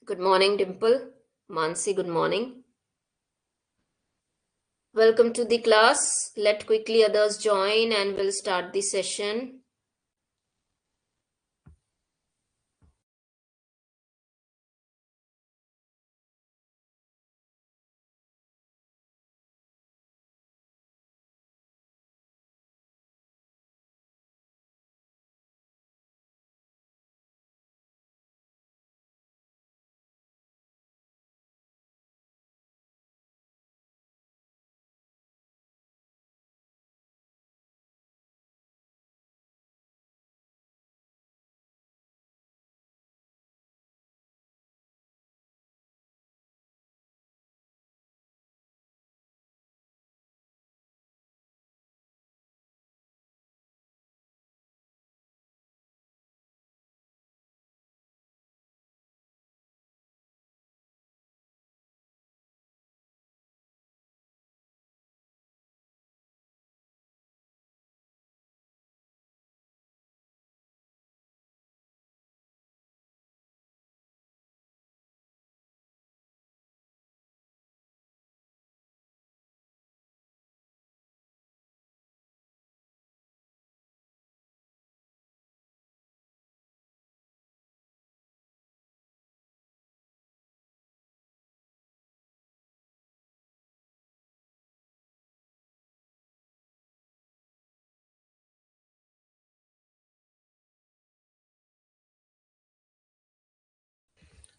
Good morning, Dimple. Mansi, good morning. Welcome to the class. Let quickly others join and we'll start the session.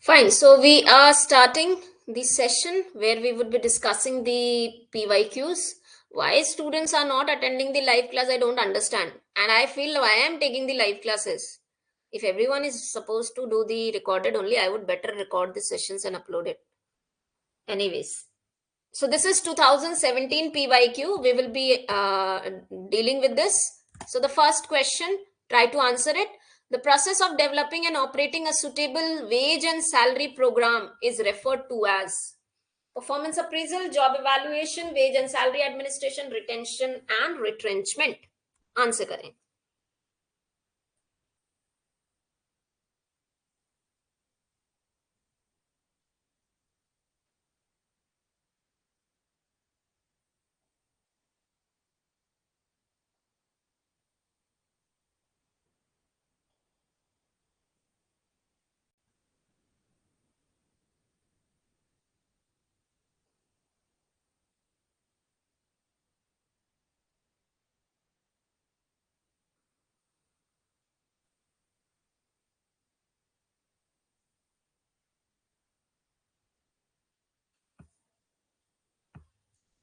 Fine. So we are starting the session where we would be discussing the PYQs. Why students are not attending the live class, I don't understand. And I feel why I am taking the live classes. If everyone is supposed to do the recorded only, I would better record the sessions and upload it. Anyways. So this is 2017 PYQ. We will be dealing with this. So the first question, try to answer it. The process of developing and operating a suitable wage and salary program is referred to as performance appraisal, job evaluation, wage and salary administration, retention and retrenchment. Answer करें.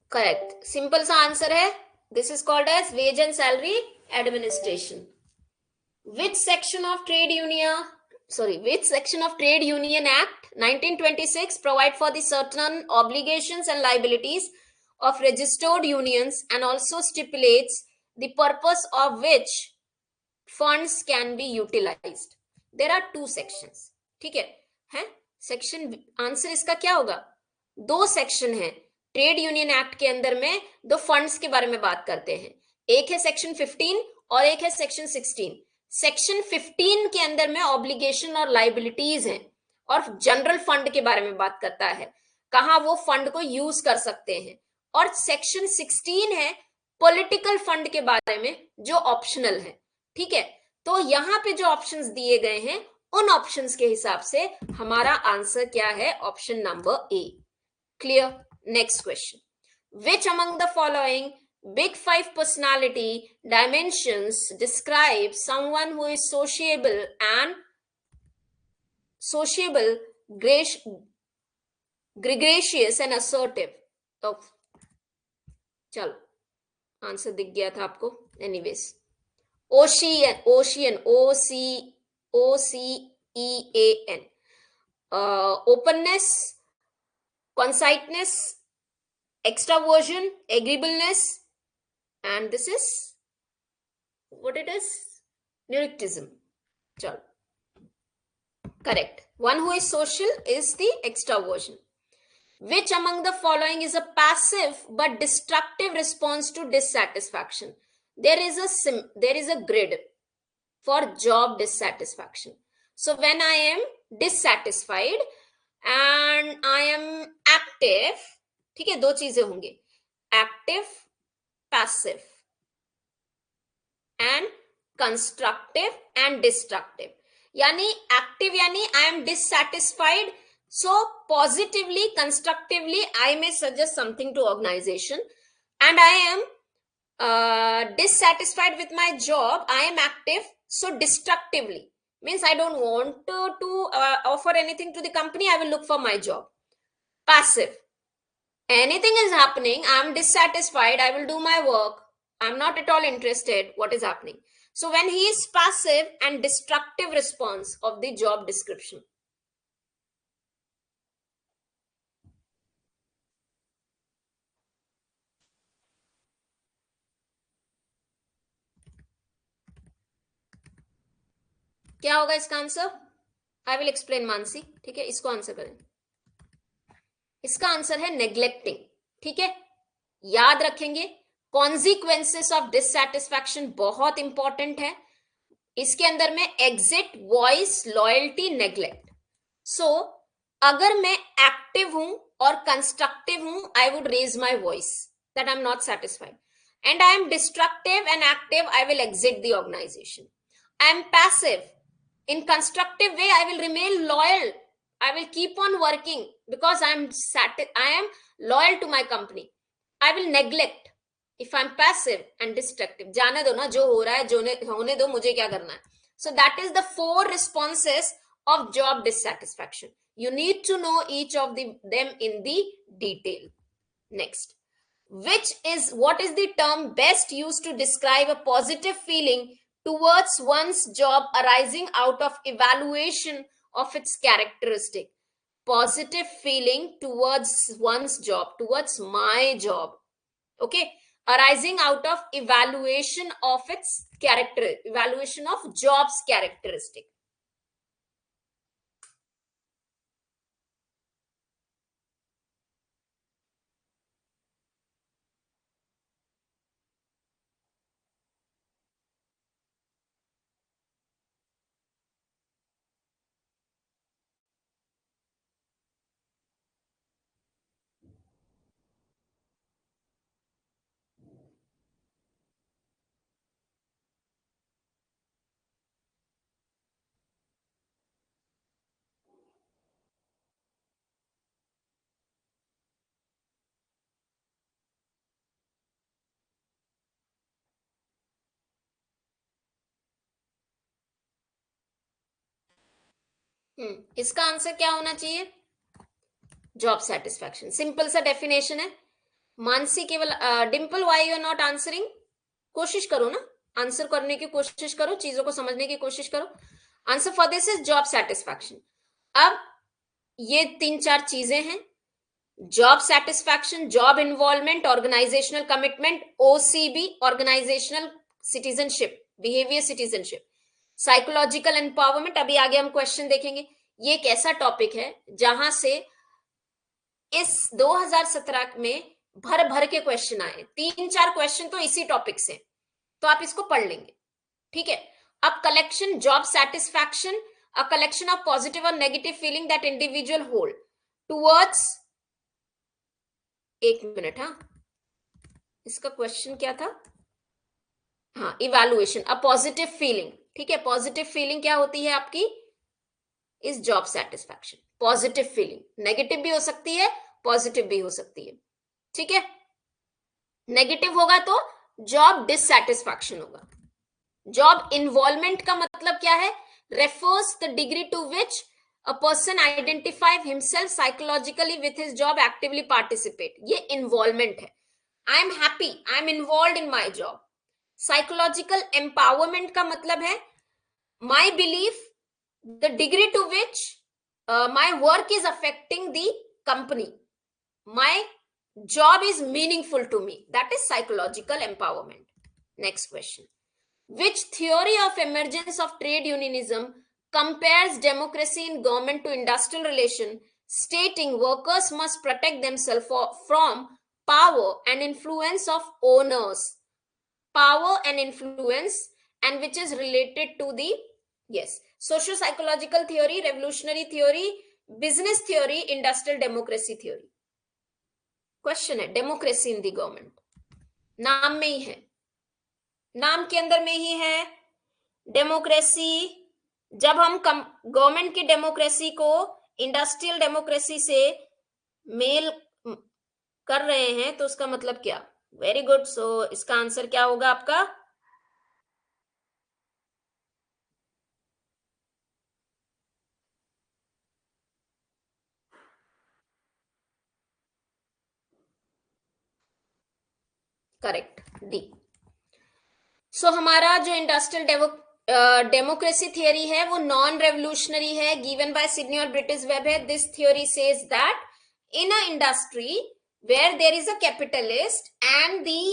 Correct. Simple सा answer है. This is called as wage and salary administration. Which section of Trade Union Act 1926 provide for the certain obligations and liabilities of registered unions and also stipulates the purpose of which funds can be utilized. There are two sections. ठीक है section answer इसका क्या होगा. दो section है trade union act के अंदर में. दो फंड्स के बारे में बात करते हैं. एक है सेक्शन 15 और एक है सेक्शन 16. सेक्शन 15 के अंदर में ऑब्लिगेशन और लाइबिलिटीज हैं और जनरल फंड के बारे में बात करता है, कहां वो फंड को यूज कर सकते हैं. और सेक्शन 16 है पॉलिटिकल फंड के बारे में जो ऑप्शनल है. ठीक है, तो यहां पे जो ऑप्शंस दिए गए हैं उन ऑप्शंस के हिसाब से हमारा आंसर क्या है, option number A. Clear. Next question. Which among the following Big Five personality dimensions describe someone who is gregarious and assertive. तो चलो आंसर दिख गया था आपको. Anyways, ocean OCEAN, openness, conciteness, extraversion, agreeableness, and this is what it is, neuroticism. Chalo. Correct. One who is social is the extraversion. Which among the following is a passive but destructive response to dissatisfaction? There is a grid for job dissatisfaction. So when I am dissatisfied, and I am active, ठीक है, दो चीजें होंगी, active passive and constructive and destructive. यानी active यानी I am dissatisfied, so positively constructively I may suggest something to organization, and I am dissatisfied with my job, I am active, so destructively means I don't want to offer anything to the company, I will look for my job. Passive, anything is happening, I am dissatisfied, I will do my work, I'm not at all interested what is happening. So when he is passive and destructive response of the job description. क्या होगा इसका answer? I will explain Mansi, ठीक है, इसको answer करें। इसका answer है neglecting, ठीक है, याद रखेंगे। कॉन्सिक्वेंसेस ऑफ डिससैटिस्फैक्शन बहुत इंपॉर्टेंट है, इसके अंदर में exit, voice, loyalty, neglect. So अगर मैं एक्टिव हूं और कंस्ट्रक्टिव हूं, I would raise my voice that I am not satisfied, and I am destructive and active, I will exit the organization. I am passive, in constructive way I will remain loyal, I will keep on working because I am loyal to my company. I will neglect if I'm passive and destructive, जाने दो ना, जो हो रहा है जो होने दो, मुझे क्या करना है। So that is the 4 responses of job dissatisfaction. You need to know each of them in the detail. Next, what is the term best used to describe a positive feeling towards one's job arising out of evaluation of its characteristic? Positive feeling towards one's job, towards my job, okay, arising out of evaluation of its character, evaluation of job's characteristic. इसका answer क्या होना चाहिए? Job satisfaction, simple सा definition है। Mansi Keval, Dimple why you are not answering? कोशिश करो ना, answer करने की कोशिश करो, चीजों को समझने की कोशिश करो। Answer for this is job satisfaction. अब ये 3-4 चीजें हैं, job satisfaction, job involvement, organizational commitment, OCB organizational citizenship, behaviour citizenship, psychological empowerment. अभी आगे हम क्वेश्चन देखेंगे। ये एक ऐसा टॉपिक है जहां से इस 2017 में भर भर के क्वेश्चन आए, 3-4 क्वेश्चन तो इसी टॉपिक से, तो आप इसको पढ़ लेंगे, ठीक है। अब collection, job satisfaction, a collection of positive और negative feeling that individual hold towards, एक मिनट, हाँ, इसका क्वेश्चन क्या था? हाँ, इवैल्यूएशन, अ पॉजिटिव फीलिंग, ठीक है। पॉजिटिव फीलिंग क्या होती है आपकी? Is job satisfaction. Positive feeling negative भी हो सकती है, पॉजिटिव भी हो सकती है, ठीक है। नेगेटिव होगा तो जॉब डिससैटिस्फैक्शन होगा। जॉब इन्वॉल्वमेंट का मतलब क्या है? Refers the degree to which a person identify himself psychologically with his job, actively participate, ये involvement है। I am happy, I am involved in my job। psychological empowerment का मतलब है my belief, the degree to which my work is affecting the company, my job is meaningful to me, that is psychological empowerment. Next question, which theory of emergence of trade unionism compares democracy in government to industrial relation, stating workers must protect themselves from power and influence of owners, power and influence, and which is related to the, yes, socio psychological theory, revolutionary theory, business theory, industrial democracy theory. Question है, democracy in the government, नाम में ही है, नाम के अंदर में ही है democracy. जब हम गवर्नमेंट की डेमोक्रेसी को इंडस्ट्रियल डेमोक्रेसी से मेल कर रहे हैं तो उसका मतलब क्या? Very good. सो इसका आंसर क्या होगा आपका? Correct, D. सो हमारा जो इंडस्ट्रियल डेमोक्रेसी थियरी है वो नॉन रेवोल्यूशनरी है, गिवन बाय सिडनी और ब्रिटिश वेब है। This theory says that in a industry where there is a capitalist and the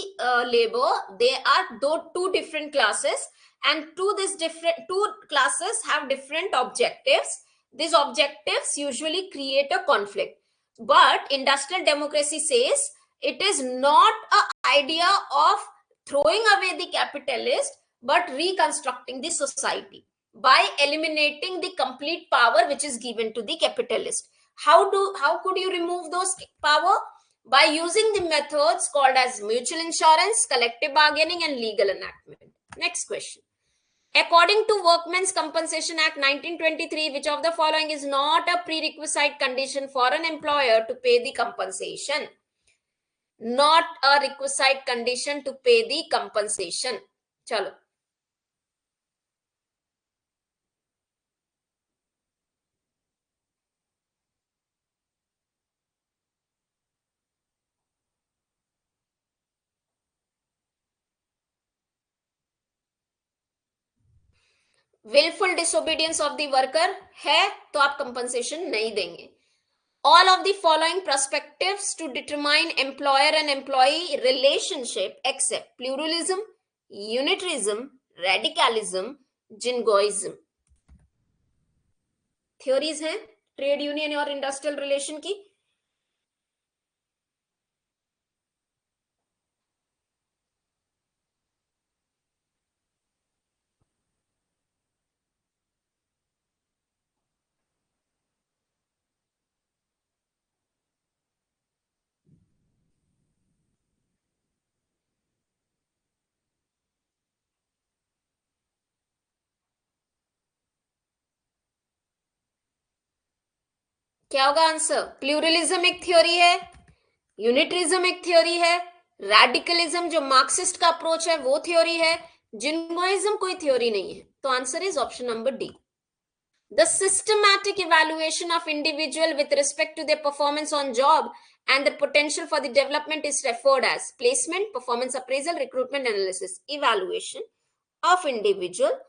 labor, they are though two different classes, and two classes have different objectives. These objectives usually create a conflict, but industrial democracy says it is not a idea of throwing away the capitalist but reconstructing the society by eliminating the complete power which is given to the capitalist. How could you remove those power? By using the methods called as mutual insurance, collective bargaining, and legal enactment. Next question. According to Workmen's Compensation Act 1923, which of the following is not a prerequisite condition for an employer to pay the compensation? Not a requisite condition to pay the compensation. Chalo. Willful disobedience of the worker है तो आप compensation नहीं देंगे. All of the following perspectives to determine employer and employee relationship except pluralism, unitarism, radicalism, jingoism. Theories हैं trade union और industrial relation की. क्या होगा आंसर? प्लूरलिज्म एक थ्योरी है, यूनिटरिज्म एक थ्योरी है, रेडिकलिज्म जो मार्क्सिस्ट का अप्रोच है वो थ्योरी है, जिंगोइज्म कोई थ्योरी नहीं है. तो answer is option number D. The systematic evaluation of individual with respect to their performance on job and the potential for the development is referred as placement, performance appraisal, recruitment analysis. Evaluation of individual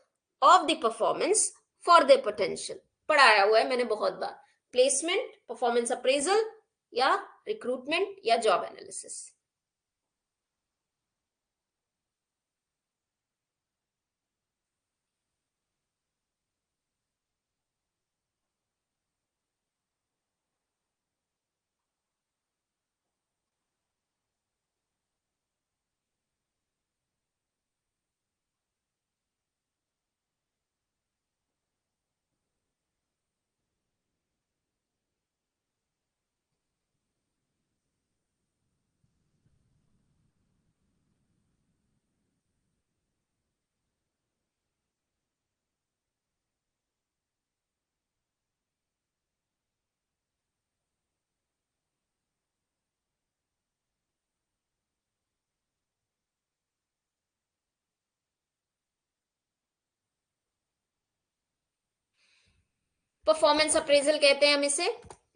of the performance for their potential. पढ़ाया हुआ है मैंने बहुत बार. Placement, performance appraisal या recruitment या job analysis. Performance appraisal कहते हैं हम इसे.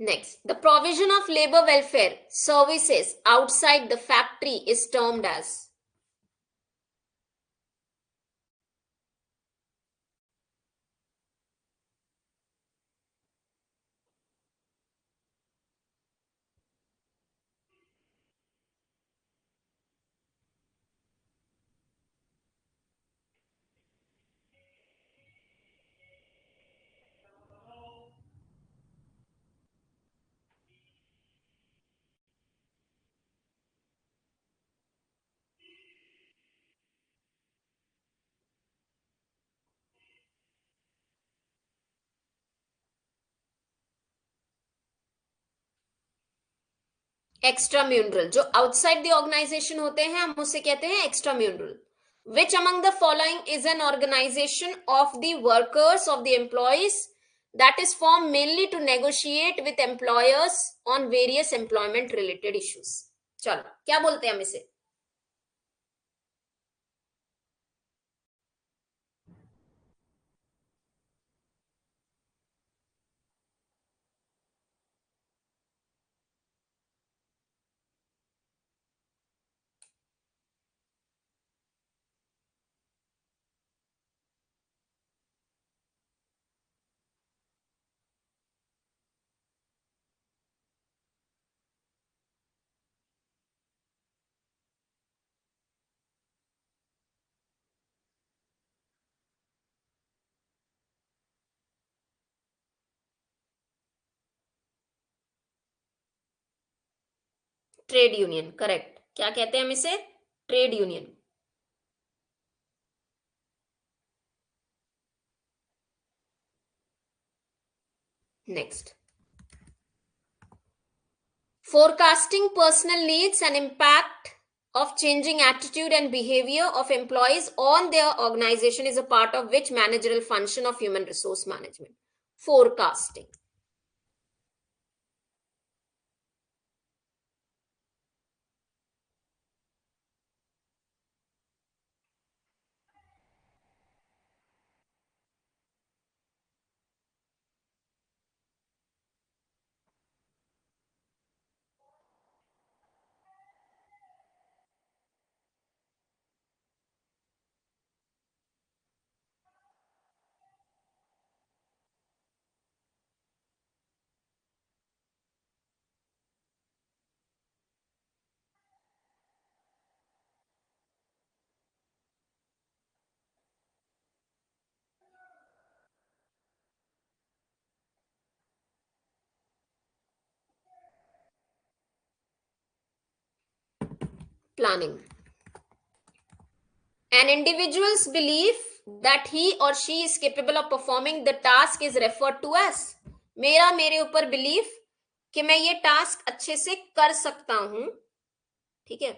Next, the provision of labour welfare services outside the factory is termed as. Extramural, जो आउटसाइड द ऑर्गेनाइजेशन होते हैं हम उसे कहते हैं एक्स्ट्राम्यूनरल. Which among the following is an organization of the workers of the employees that is formed mainly to negotiate with employers on various employment related issues? चलो क्या बोलते हैं हम इसे? Trade union, correct. क्या कहते हैं हम इसे? Trade union. Next. Forecasting personal needs and impact of changing attitude and behavior of employees on their organization is a part of which managerial function of human resource management? Forecasting. Planning. An individual's belief that he or she is capable of performing the task is referred to as. मेरा मेरे ऊपर belief कि मैं ये task अच्छे से कर सकता हूं. ठीक है.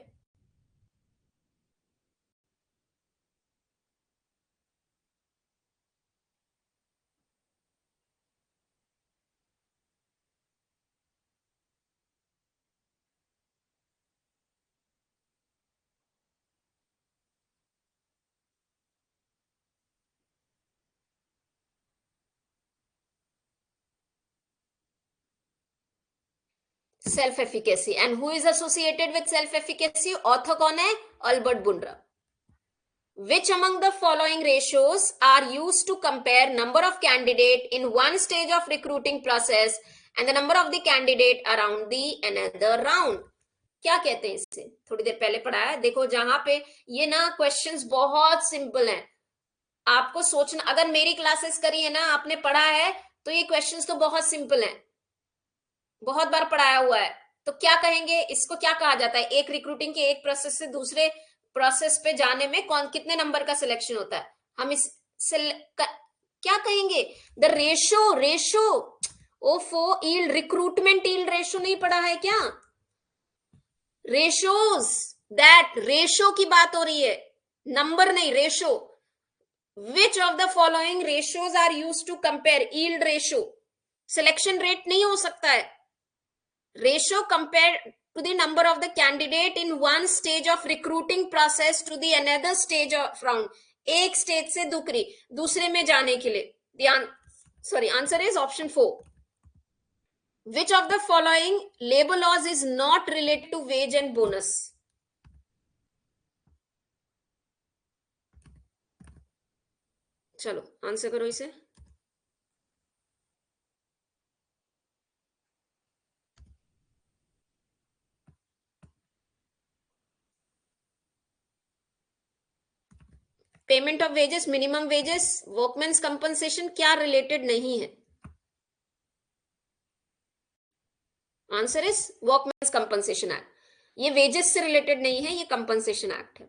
Self efficacy. And who is associated with self efficacy? Author कौन है? Albert बुनरा. Which among the following ratios are used to compare number of candidate in one stage of recruiting process and the number of the candidate around the another round? क्या कहते हैं इससे? थोड़ी देर पहले पढ़ा है. देखो जहां पे ये ना क्वेश्चंस बहुत सिंपल हैं. आपको सोचना, अगर मेरी क्लासेस करी है ना, आपने पढ़ा है, तो ये क्वेश्चंस तो बहुत सिंपल हैं, बहुत बार पढ़ाया हुआ है. तो क्या कहेंगे इसको? क्या कहा जाता है? एक रिक्रूटिंग के एक प्रोसेस से दूसरे प्रोसेस पे जाने में कौन कितने नंबर का सिलेक्शन होता है? हम इस क्या कहेंगे? The ratio. रेशो. ओफो, ईल्ड, रिक्रूटमेंट ईल्ड रेशो नहीं पढ़ा है क्या? रेशोज. दैट रेशो की बात हो रही है, नंबर नहीं, ratio. Which of the following ratios are use to compare? Yield ratio. Selection rate नहीं हो सकता है. Ratio compared to the number of the candidate in one stage of recruiting process to the another stage of round. एक stage से दूसरे में जाने के लिए. Answer is option 4. Which of the following labor laws is not related to wage and bonus? चलो answer करो इसे. Payment of wages, minimum wages, workmen's compensation क्या रिलेटेड नहीं है? Answer is workmen's compensation act. ये वेजेस से related नहीं है, ये कंपनसेशन एक्ट है.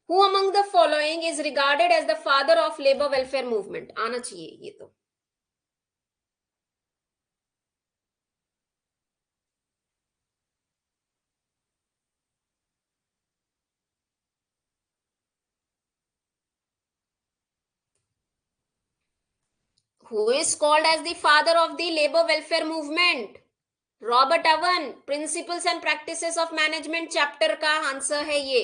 Who among the following is regarded as the father of labor welfare movement? आना चाहिए ये तो. Who is called as the father of the labor welfare movement? Robert Owen. Principles and practices of management chapter का answer है ये.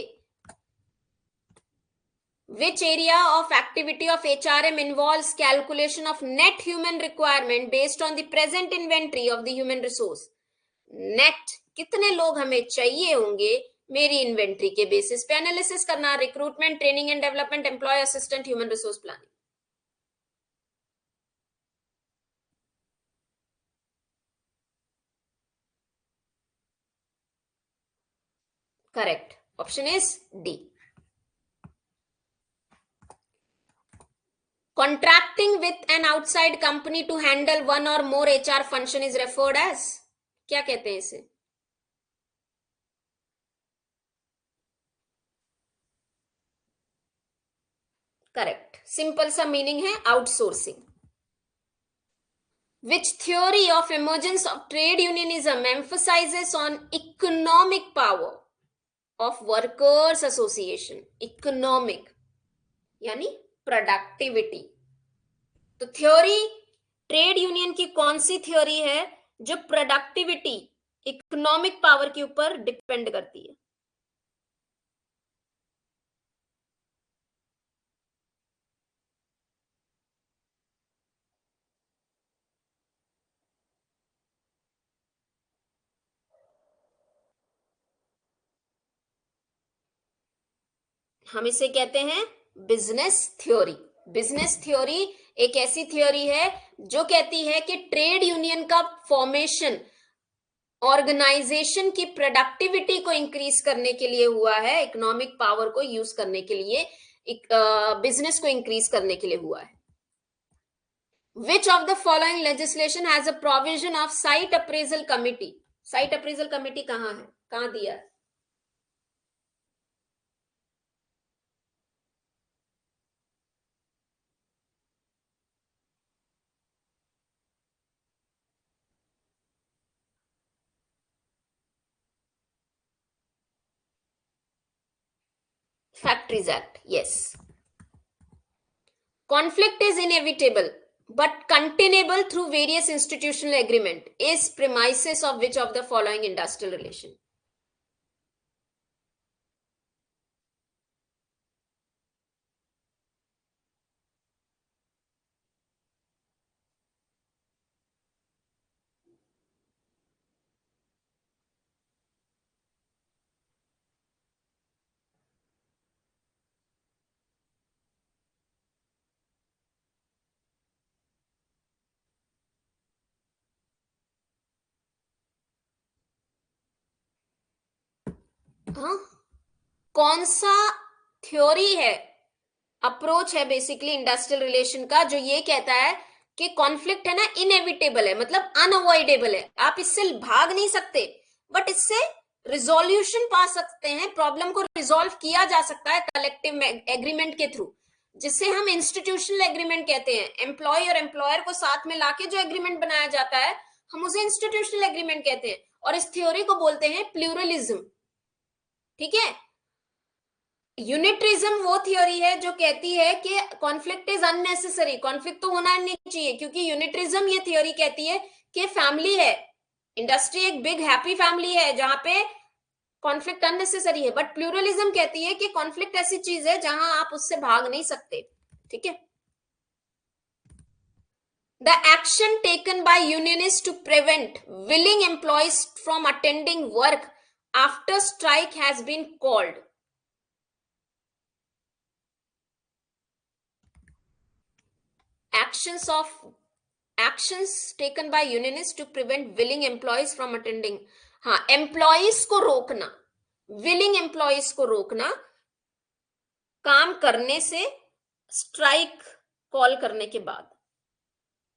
Which area of activity of HRM involves calculation of net human requirement based on the present inventory of the human resource? Net कितने लोग हमें चाहिए होंगे मेरी inventory के बेसिस पे एनालिसिस करना. Recruitment, training and development, employee assistant, human resource planning. Correct option is D. Contracting with an outside company to handle one or more HR function is referred as, क्या कहते हैं इसे? Correct, simple सा meaning है outsourcing. Which theory of emergence of trade unionism emphasizes on economic power of workers association? Economic यानी productivity. तो theory trade union की कौन सी थ्योरी है जो प्रोडक्टिविटी, इकोनॉमिक पावर के ऊपर डिपेंड करती है? हम इसे कहते हैं बिजनेस थ्योरी. बिजनेस थ्योरी एक ऐसी थ्योरी है जो कहती है कि ट्रेड यूनियन का फॉर्मेशन ऑर्गेनाइजेशन की प्रोडक्टिविटी को इंक्रीज करने के लिए हुआ है, इकोनॉमिक पावर को यूज करने के लिए, बिजनेस को इंक्रीज करने के लिए हुआ है. Which of the following legislation has a provision of site appraisal committee? Site appraisal committee कहाँ है, कहाँ दिया है? Factories Act, yes. Conflict is inevitable but containable through various institutional agreement is premises of which of the following industrial relation? हाँ, कौन सा theory है, approach है बेसिकली इंडस्ट्रियल रिलेशन का जो ये कहता है कि कॉन्फ्लिक्ट है ना इनएविटेबल है, मतलब अनअवॉइडेबल है, आप इससे भाग नहीं सकते, बट इससे रिजोल्यूशन पा सकते हैं, प्रॉब्लम को रिजोल्व किया जा सकता है कलेक्टिव एग्रीमेंट के थ्रू, जिससे हम इंस्टीट्यूशनल एग्रीमेंट कहते हैं. एम्प्लॉय और एम्प्लॉयर को साथ में लाके जो एग्रीमेंट बनाया जाता है हम उसे इंस्टीट्यूशनल एग्रीमेंट कहते हैं, और इस थ्योरी को बोलते हैं प्लूरलिज्म. ठीक है. यूनिटरिज्म वो थ्योरी है जो कहती है कि कॉन्फ्लिक्ट इज अननेसेसरी, कॉन्फ्लिक्ट तो होना नहीं चाहिए, क्योंकि यूनिटरिज्म ये थ्योरी कहती है कि फैमिली है, इंडस्ट्री एक बिग हैप्पी फैमिली है जहां पे कॉन्फ्लिक्ट अननेसेसरी है, बट प्लूरलिज्म कहती है कि कॉन्फ्लिक्ट ऐसी चीज है जहां आप उससे भाग नहीं सकते. ठीक है. The action taken by unionists to prevent willing employees from attending work after strike has been called. Actions taken by unionists to prevent willing employees from attending. हाँ, एम्प्लॉइज को रोकना, विलिंग एम्प्लॉइज को रोकना काम करने से स्ट्राइक कॉल करने के बाद.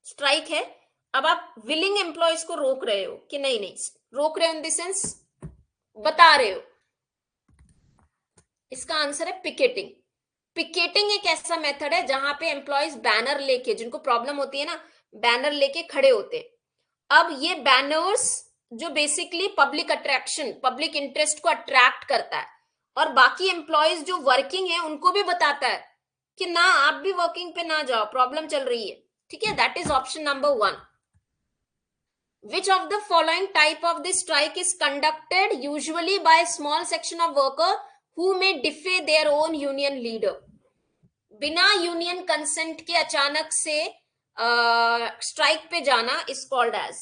स्ट्राइक है, अब आप विलिंग एम्प्लॉइज को रोक रहे हो कि नहीं, नहीं रोक रहे हो इन द सेंस बता रहे हो. इसका आंसर है पिकेटिंग. पिकेटिंग एक ऐसा मेथड है जहां पे एम्प्लॉइज बैनर लेके, जिनको प्रॉब्लम होती है ना, बैनर लेके खड़े होते हैं. अब ये बैनर्स जो basically public attraction, public interest को अट्रैक्ट करता है, और बाकी एम्प्लॉइज जो वर्किंग है उनको भी बताता है कि ना आप भी वर्किंग पे ना जाओ, प्रॉब्लम चल रही है. ठीक है, that is option number 1. Which of the following type of the strike is conducted usually by a small section of worker who may defy their own union leader? बिना यूनियन कंसेंट के अचानक से strike पे जाना is called as.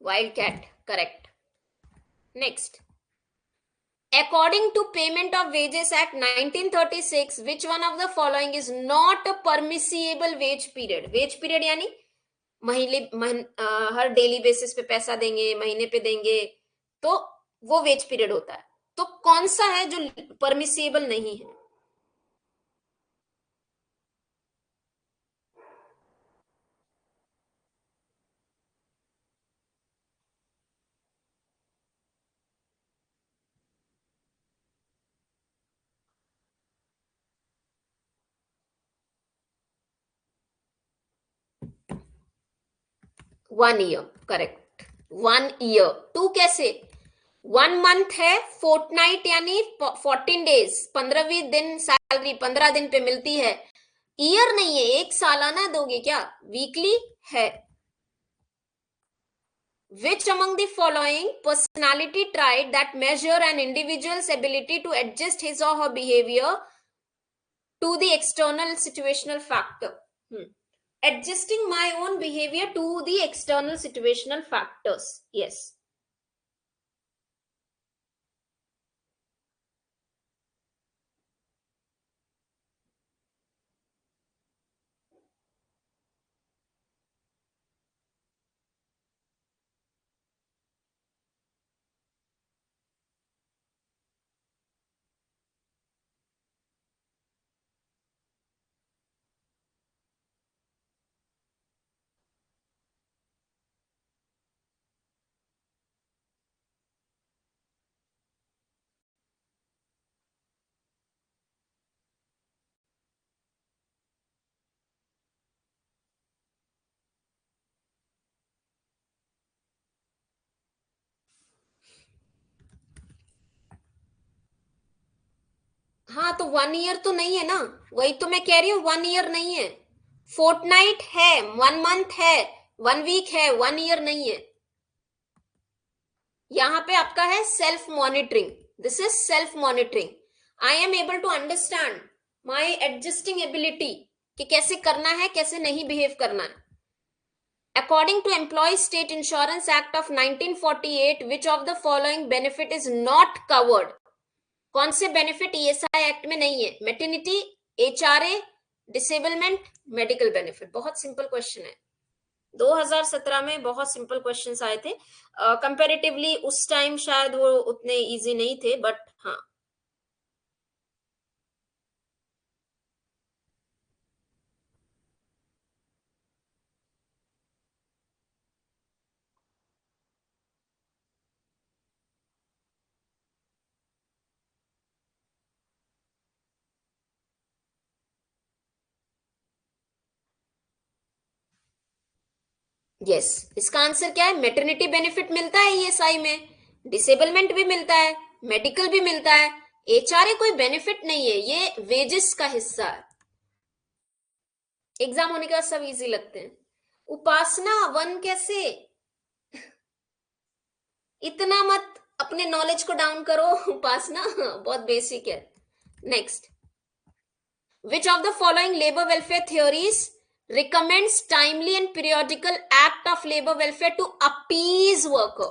Wildcat, correct. Next. According to Payment of Wages Act 1936, which one of the following is not a permissible wage period? Wage period यानी हर daily basis पे पैसा देंगे, महीने पे देंगे, तो वो वेज पीरियड होता है. तो कौन सा है जो परमिसिबल नहीं है? 1 ईयर, करेक्ट. 1 ईयर. 2 कैसे? 1 मंथ है, फोर्टनाइट यानी 14 डेज, 15वीं दिन सैलरी 15 दिन पे मिलती है. ईयर नहीं है, एक सालाना दोगे क्या? वीकली है. Which among the following personality trait that measure an individual's ability to adjust his or her behavior to the external situational factor? Adjusting my own behavior to the external situational factors. Yes. हाँ, तो 1 year तो नहीं है ना, वही तो मैं कह रही हूँ, 1 ईयर नहीं है. फोर्टनाइट है, 1 मंथ है, 1 वीक है, 1 ईयर नहीं है. यहां पे आपका है self monitoring. This is self monitoring. I am able to understand my adjusting ability कि कैसे करना है, कैसे नहीं बिहेव करना है. According to Employees State Insurance Act of 1948, which of the following benefit is not covered? कौन से बेनिफिट ईएसआई एक्ट में नहीं है? Maternity, HRA, disablement, medical benefit. बहुत सिंपल क्वेश्चन है. 2017 में बहुत सिंपल क्वेश्चंस आए थे. कंपैरेटिवली उस टाइम शायद वो उतने इजी नहीं थे, बट हाँ. यस, इसका आंसर क्या है? मैटरनिटी बेनिफिट मिलता है ईएसआई में, डिसेबलमेंट भी मिलता है, मेडिकल भी मिलता है. एचआरए कोई बेनिफिट नहीं है, ये वेजेस का हिस्सा है. एग्जाम होने के बाद सब इजी लगते हैं. उपासना 1 कैसे? इतना मत अपने नॉलेज को डाउन करो उपासना, बहुत बेसिक है. Next. Which of the following labor welfare theories recommends timely and periodical act of labor welfare to appease worker?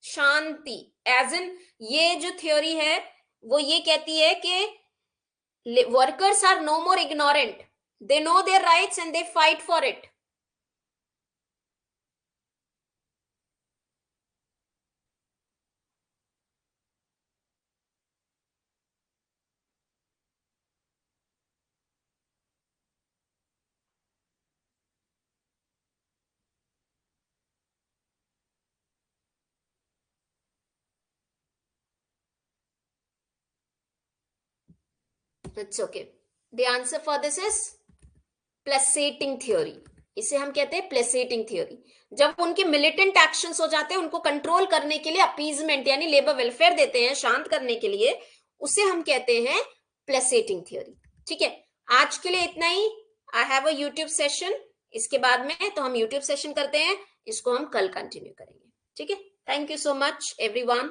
शांति, एज इन ये जो थ्योरी है वो ये कहती है कि workers are no more ignorant, they know their rights and they fight for it. It's okay. The answer for this is pulsating theory. इसे हम कहते हैं प्लेसेटिंग थियोरी। जब उनके मिलिटेंट एक्शंस हो जाते हैं, उनको कंट्रोल करने के लिए अपीजमेंट यानी लेबर वेलफेयर देते हैं, शांत करने के लिए, उसे हम कहते हैं प्लेसेटिंग थियोरी। ठीक है, आज के लिए इतना ही। I have a YouTube session इसके बाद में, तो हम यूट्यूब सेशन करते हैं, इसको हम कल कंटिन्यू करेंगे। ठीक है, thank you so much everyone.